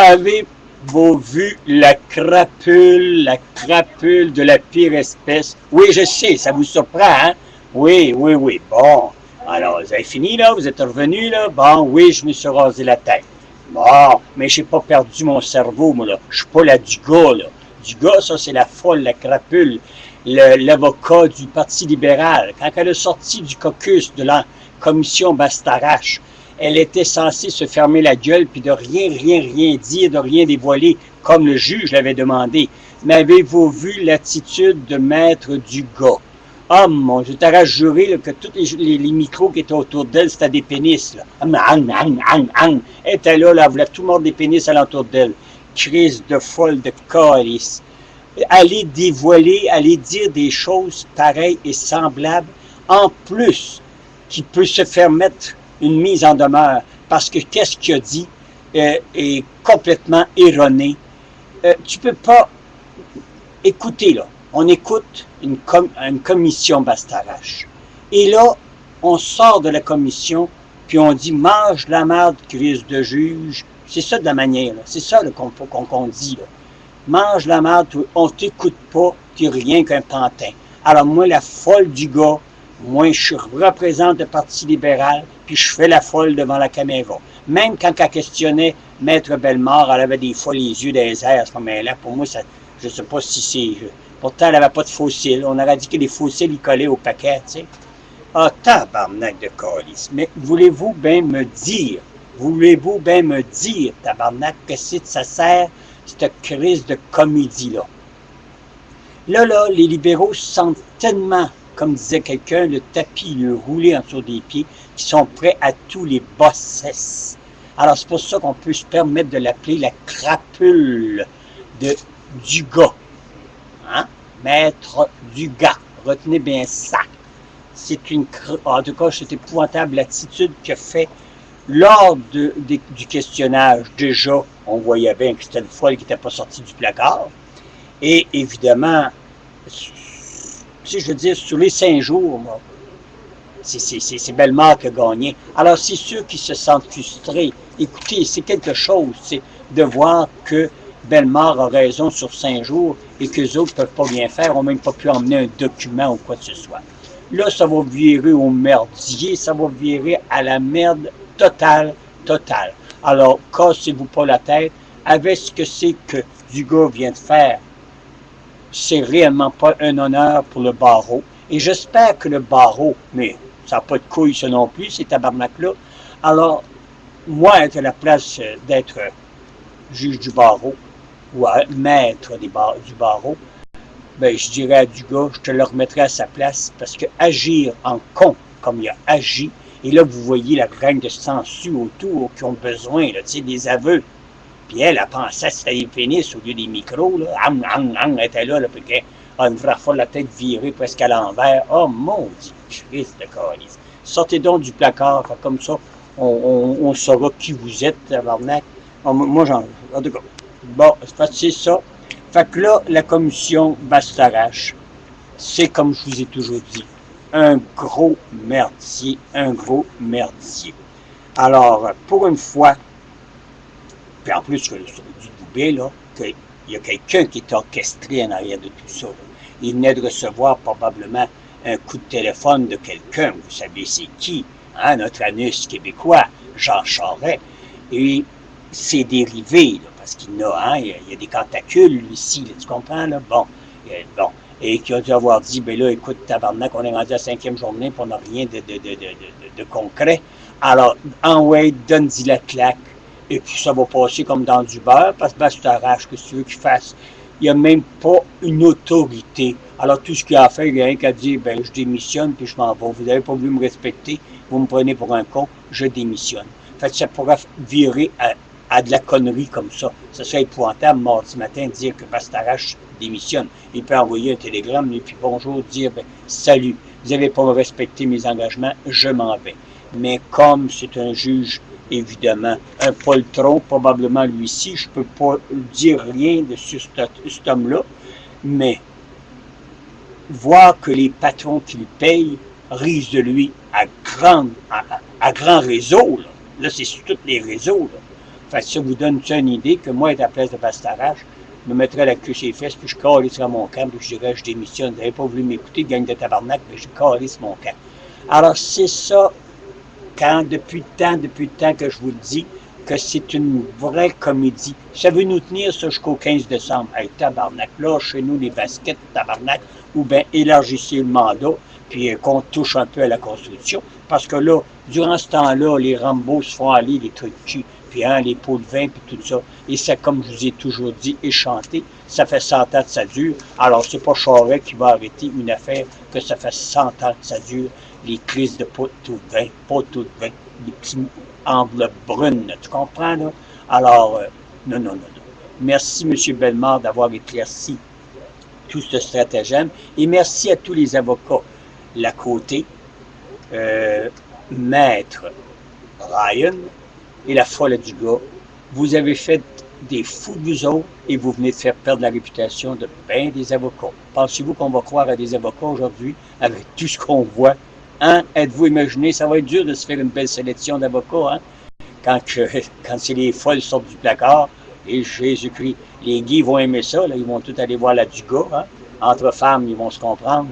Avez-vous vu la crapule de la pire espèce? Oui, je sais, ça vous surprend, hein? Oui, oui, oui. Bon. Alors, vous avez fini, là? Vous êtes revenu, là? Bon, oui, je me suis rasé la tête. Bon, mais j'ai pas perdu mon cerveau, moi, là. Je suis pas la Dugas, là. Dugas, ça, c'est la folle, la crapule, l'avocat du Parti libéral. Quand elle est sortie du caucus de la commission Bastarache, elle était censée se fermer la gueule puis de rien dire, de rien dévoiler, comme le juge l'avait demandé. Mais avez-vous vu l'attitude de Maître Dugas? Ah, mon, je t'aurais juré là, que tous les micros qui étaient autour d'elle, c'était des pénis. Là. Elle était là, elle voulait tout le monde des pénis alentour d'elle. Crise de folle, de calice. Aller dévoiler, aller dire des choses pareilles et semblables, en plus, qui peut se faire mettre une mise en demeure, parce que qu'est-ce qu'il a dit est complètement erroné. Tu peux pas écouter, là. On écoute une commission Bastarache. Et là, on sort de la commission, puis on dit « mange la merde, crise de juge ». C'est ça de la manière, là. C'est ça qu'on dit, là. Mange la merde, on t'écoute pas, tu es rien qu'un pantin. Alors moi, la folle du gars, moi, je représente le Parti libéral, puis je fais la folle devant la caméra. Même quand elle questionnait Maître Bellemare, elle avait des fois les yeux des airs, ce moment-là. Pour moi, ça, je ne sais pas si c'est... Pourtant, elle n'avait pas de fossiles. On aurait dit que les fossiles, ils collaient au paquet, tu sais. Ah, tabarnak de calice. Mais voulez-vous bien me dire, tabarnak, que c'est ça sert, cette crise de comédie-là? Là, les libéraux se sentent tellement, comme disait quelqu'un, le tapis, le roulé en dessous des pieds, qui sont prêts à tous les bossesses. Alors, c'est pour ça qu'on peut se permettre de l'appeler la crapule de Dugas. Hein? Maître Dugas. Retenez bien ça. C'est une... En tout cas, c'est épouvantable l'attitude qu'il a fait lors du questionnage. Déjà, on voyait bien que c'était une folle qui n'était pas sortie du placard. Et évidemment, je veux dire, sur les 5 jours, c'est Bellemare qui a gagné. Alors, c'est ceux qui se sentent frustrés. Écoutez, c'est quelque chose, c'est de voir que Bellemare a raison sur 5 jours et qu'eux autres ne peuvent pas bien faire, n'ont même pas pu emmener un document ou quoi que ce soit. Là, ça va virer au merdier, ça va virer à la merde totale. Alors, cassez-vous pas la tête avec ce que c'est que Dugas vient de faire. C'est réellement pas un honneur pour le barreau. Et j'espère que le barreau, mais ça n'a pas de couilles ça non plus, ces tabarnak-là. Alors, moi, être à la place d'être juge du barreau, ou maître du barreau, ben, je dirais à Dugas, je te le remettrai à sa place, parce que agir en con, comme il a agi, et là, vous voyez la graine de sangsue autour qui ont besoin, là, tu sais, des aveux. Puis elle pensait que c'était des pénis au lieu des micros, là. Elle était là, puis qu'elle a une vraie fois la tête virée presque à l'envers. Oh, maudit Christ de calice. Sortez donc du placard, comme ça, on saura qui vous êtes, tabarnak. Moi, en tout cas, bon, c'est ça. Fait que là, la commission Bastarache, c'est comme je vous ai toujours dit, un gros merdier. Alors, pour une fois, puis en plus, sur du Dubé, là, qu'il y a quelqu'un qui est orchestré en arrière de tout ça. Là. Il venait de recevoir probablement un coup de téléphone de quelqu'un, vous savez c'est qui, hein, notre anus québécois, Jean Charest. Et c'est dérivé, là, parce qu'il y a, hein, il y a des tentacules ici, là, tu comprends, là? Bon. Et qui a dû avoir dit, ben là, écoute, tabarnak, on est rendu à la 5e journée, puis on n'a rien de concret. Alors, ouais, donne-y la claque. Et puis ça va passer comme dans du beurre, parce que Bastarache, que tu veux qu'il fasse, il n'y a même pas une autorité. Alors tout ce qu'il a à faire, il y a rien qu'à dire, ben je démissionne, puis je m'en vais. Vous n'avez pas voulu me respecter, vous me prenez pour un con, je démissionne. Fait que ça pourrait virer à de la connerie comme ça. Ça serait épouvantable, mardi matin, de dire que Bastarache démissionne. Il peut envoyer un télégramme, et puis bonjour, dire, ben salut, vous n'avez pas respecté mes engagements, je m'en vais. Mais comme c'est un juge, évidemment, un poltron, probablement lui-ci, je ne peux pas dire rien de sur cet homme-là, mais voir que les patrons qui le payent risent de lui à grand réseau, là c'est sur tous les réseaux, là. Fait que ça vous donne une idée que moi, à la place de Bastarache, je me mettrais la queue sur les fesses, puis je calisserais mon camp, puis je dirais, je démissionne. Vous n'avez pas voulu m'écouter, gang de tabarnak, mais je calisse mon camp. Alors, c'est ça, depuis le temps que je vous le dis, que c'est une vraie comédie. Ça veut nous tenir ça jusqu'au 15 décembre. Hey, tabarnak, là, chez nous, les baskets, tabarnak, ou bien élargissez le mandat, puis qu'on touche un peu à la Constitution. Parce que là, durant ce temps-là, les Rambo se font aller, les trucs de cul, puis les pots de vin, puis tout ça. Et ça, comme je vous ai toujours dit et chanté, ça fait 100 ans que ça dure. Alors, c'est pas Charest qui va arrêter une affaire que ça fait 100 ans que ça dure. Les crises de pots de vin, des petits enveloppes brunes, tu comprends, là? Alors, non. Merci, M. Bellemare, d'avoir éclairci tout ce stratagème. Et merci à tous les avocats, Lacôté, Maître Ryan et la folle du gars. Vous avez fait des fous de vous autres et vous venez de faire perdre la réputation de bien des avocats. Pensez-vous qu'on va croire à des avocats aujourd'hui avec tout ce qu'on voit? Hein? Êtes-vous imaginé? Ça va être dur de se faire une belle sélection d'avocats, hein? Quand c'est les folles sortent du placard, et Jésus-Christ, les gays vont aimer ça, là, ils vont tous aller voir la Dugas, hein? Entre femmes, ils vont se comprendre.